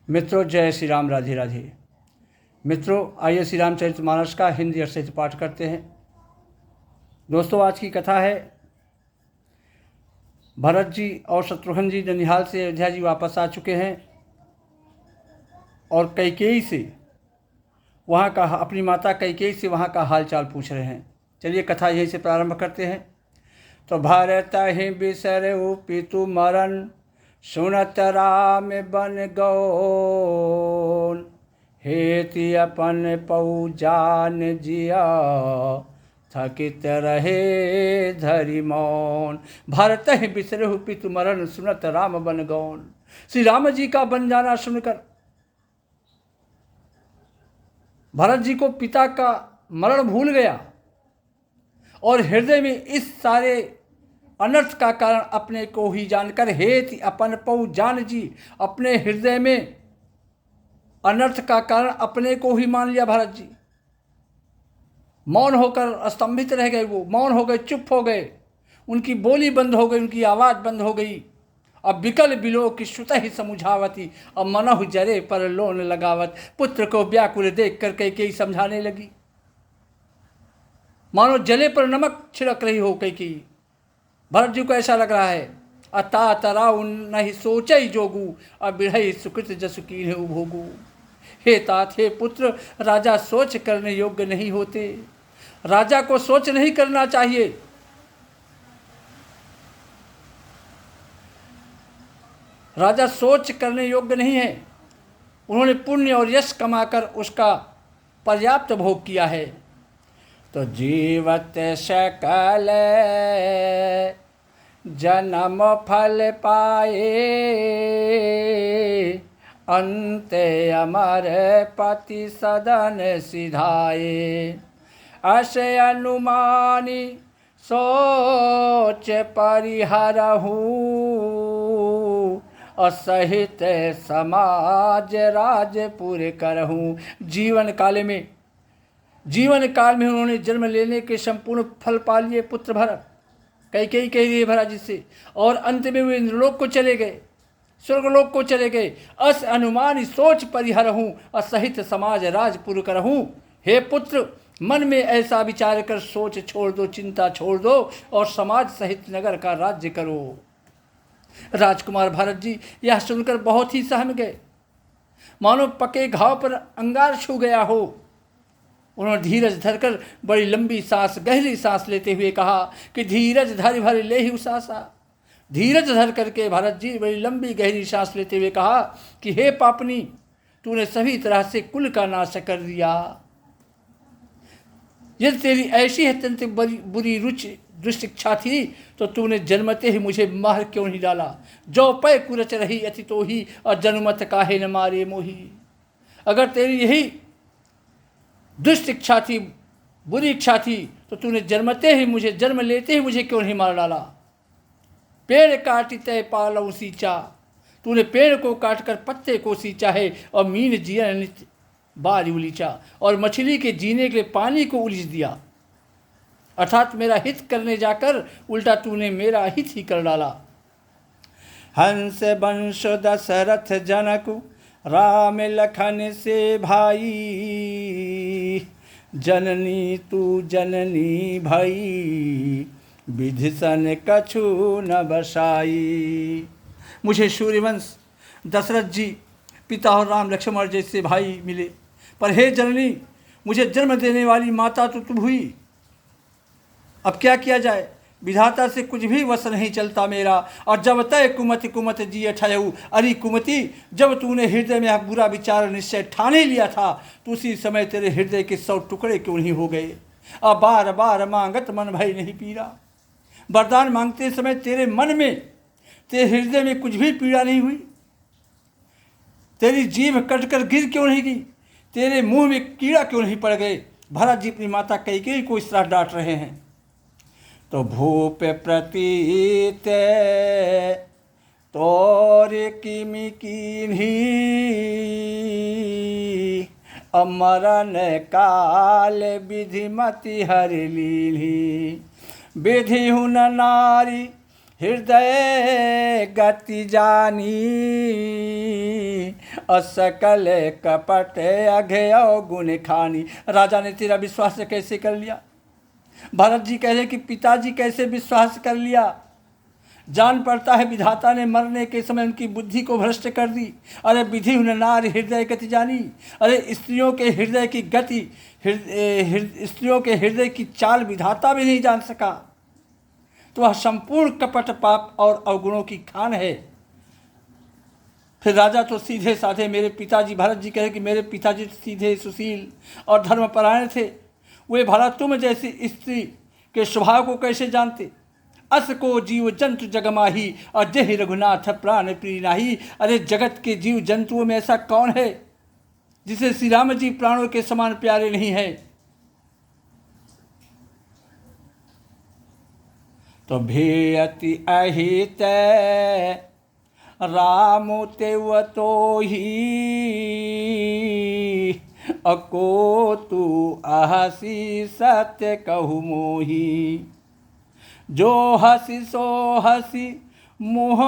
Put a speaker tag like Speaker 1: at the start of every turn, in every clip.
Speaker 1: मित्रों, जय श्री राम, राधे राधे। मित्रों, आइए श्री रामचरितमानस का हिंदी अर्थ से पाठ करते हैं। दोस्तों, आज की कथा है भरत जी और शत्रुघ्न जी ननिहाल से अयोध्या जी वापस आ चुके हैं और कैकेयी से वहाँ का अपनी माता कैकेयी से वहाँ का हाल चाल पूछ रहे हैं। चलिए कथा यहीं से प्रारंभ करते हैं। तो भरत ही बिसरऊ पितु मरण, सुनत राम बन गौन, हेति अपन पऊ जान जिया, थकित रहे धरि मौन। भारत ही बिसरहु पितु मरण, सुनत राम बन गौन। श्री राम जी का बन जाना सुनकर भरत जी को पिता का मरण भूल गया और हृदय में इस सारे अनर्थ का कारण अपने को ही जानकर, हेति अपन पऊ जान जी, अपने हृदय में अनर्थ का कारण अपने को ही मान लिया भरत जी। मौन होकर स्तंभित रह गए, वो मौन हो गए, चुप हो गए, उनकी बोली बंद हो गई, उनकी आवाज़ बंद हो गई। अब विकल बिलो की श्रुत ही समुझावती, अब मनहु जरे पर लोन लगावत। पुत्र को व्याकुल देख कर कैकेयी समझाने लगी, मानो जले पर नमक छिड़क रही हो कैकेयी। भरत जी को ऐसा लग रहा है, अता तराउ नहीं सोचई जोगू, अब बिढ़ई सुकृत जसु कीन्हे भोगू। हे तात, हे पुत्र, राजा सोच करने योग्य नहीं होते। राजा को सोच नहीं करना चाहिए। राजा सोच करने योग्य नहीं है। उन्होंने पुण्य और यश कमाकर उसका पर्याप्त भोग किया है। तो जीवत सकल जन्म फल पाए, अंते अमर पति सदन सिधाए। अस अनुमानी सोच परिहरहु, असहित समाज राजपुर करहूँ। जीवन काल में उन्होंने जन्म लेने के संपूर्ण फल पा लिए पुत्र भरत। कैकेयी कह रही है भरत जी से, और अंत में वे इंद्रलोक को चले गए, स्वर्गलोक को चले गए। अस अनुमानी सोच परिहरहूँ, असहित समाज राजपुर करहूँ। हे पुत्र, मन में ऐसा विचार कर सोच छोड़ दो, चिंता छोड़ दो और समाज सहित नगर का राज्य करो। राजकुमार भरत जी यह सुनकर बहुत ही सहम गए, मानो पके घाव पर अंगार छू गया हो। उन्होंने धीरज धरकर बड़ी लंबी सांस, गहरी सांस लेते हुए कहा कि धीरज धर भर ले ही उसासा। धीरज धर करके भरत जी बड़ी लंबी गहरी सांस लेते हुए कहा कि हे पापनी, तूने सभी तरह से कुल का नाश कर दिया। यदि तेरी ऐसी अत्यंत बुरी रुचि दृष्ट इच्छा थी तो तूने जन्मते ही मुझे मार क्यों नहीं डाला। जो पै कुरच रही अति तो ही, और जन्मत काहे न मारे मोही। अगर तेरी यही दुष्ट इच्छा थी, बुरी इच्छा थी, तो तूने जन्म लेते ही मुझे क्यों नहीं मार डाला। पेड़ काटी तय पालऊ सींचा, तूने पेड़ को काटकर पत्ते को सींचा है, और मीन जिया नित्य बारी उलीचा, और मछली के जीने के लिए पानी को उलीच दिया। अर्थात मेरा हित करने जाकर उल्टा तूने मेरा हित ही कर डाला। हंस वंश दशरथ जनक, राम लखन से भाई, जननी तू जननी भई, विधिसन कछु न बसाई। मुझे सूर्यवंश दशरथ जी पिता और राम लक्ष्मण जैसे भाई मिले, पर हे जननी, मुझे जन्म देने वाली माता तो तुम हुई। अब क्या किया जाए, विधाता से कुछ भी वश नहीं चलता मेरा। और जब तय कुमति कुमत जी ठहू, अरे कुमति, जब तूने हृदय में यह बुरा विचार निश्चय ठान ही लिया था, तो उसी समय तेरे हृदय के 100 टुकड़े क्यों नहीं हो गए। अब बार बार मांगत मन भई नहीं पीड़ा। वरदान मांगते समय तेरे मन में, तेरे हृदय में कुछ भी पीड़ा नहीं हुई। तेरी जीभ कटकर गिर क्यों नहीं गई, तेरे मुंह में कीड़ा क्यों नहीं पड़ गए। भरत जी अपनी माता कैकेयी को इस तरह डांट रहे हैं। तो भूप प्रतीत तोर किमि कीन्ही, अमरन काल विधिमति हर लीन्ही। विधि हुन नारी हृदय गति जानी, असकल कपट अघेय गुण खानी। राजा ने तेरा विश्वास कैसे कर लिया? भरत जी कह रहे कि पिताजी कैसे विश्वास कर लिया? जान पड़ता है विधाता ने मरने के समय उनकी बुद्धि को भ्रष्ट कर दी। अरे विधि हुन नार हृदय गति जानी। अरे स्त्रियों के हृदय की गति, स्त्रियों के हृदय की चाल विधाता भी नहीं जान सका। तो वह संपूर्ण कपट पाप और अवगुणों की खान है। फिर राजा तो सीधे साधे, मेरे पिताजी, भरत जी कहे कि मेरे पिताजी सीधे सुशील और धर्मपरायण थे। वे भला तुम जैसी स्त्री के स्वभाव को कैसे जानते? अस को जीव जंतु जगमाही और जय रघुनाथ प्राण प्रिय नाही। अरे जगत के जीव जंतुओं में ऐसा कौन है जिसे श्री राम जी प्राणों के समान प्यारे नहीं है? तो भेयति अहित राम तेव तो ही अको तू आहसी सत्य कहु मोही। जो हसी सो हसी मुँह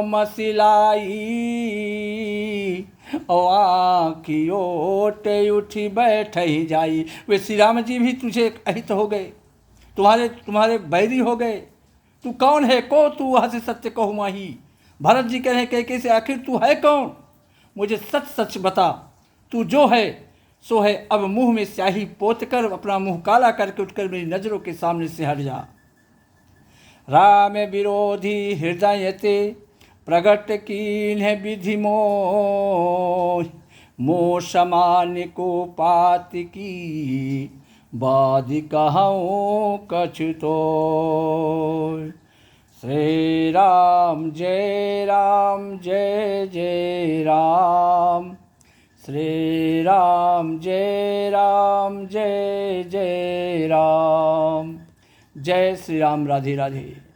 Speaker 1: मसिलाई और आँखी ओटे उठी बैठ ही जाई। वे श्री राम जी भी तुझे अहित हो गए, तुम्हारे बैरी हो गए। तू कौन है? को तू हसी सत्य कहु माही। भरत जी कह रहे कैसे आखिर तू है कौन? मुझे सच सच बता, तू जो है सो है। अब मुंह में स्याही पोत कर अपना मुंह काला करके उठकर मेरी नज़रों के सामने से हट जा। राम विरोधी हृदय ते प्रगट कीन है विधि मोह। मोह समान को पात की बाद कहूँ कछु तो। श्री राम जय राम जय जय राम। श्री राम जय राम जय जय राम। जय श्री राम। राधे राधे।